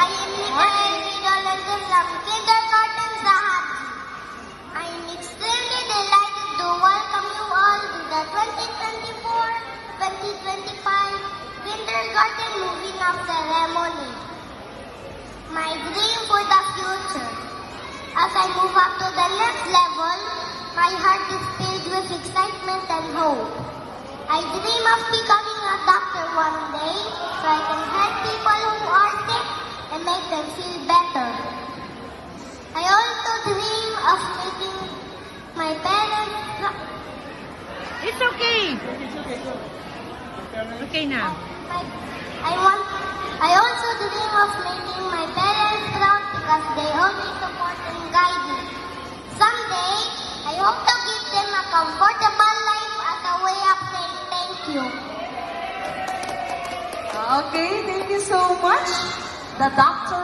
I am Mikael Vidal from Kindergarten Zahaji. I am extremely delighted to welcome you all to the 2024-2025 Kindergarten Moving Up Ceremony. My dream for the future. As I move up to the next level, my heart is filled with excitement and hope. I dream of becoming a doctor one day so I can help people who are sick and make them feel better. I also dream of making my parents proud. It's okay. Okay na. I also dream of making my parents proud because they always support and guide me. Someday, I hope to give them a comfortable life as a way of saying thank you. Okay, thank you so much. The doctor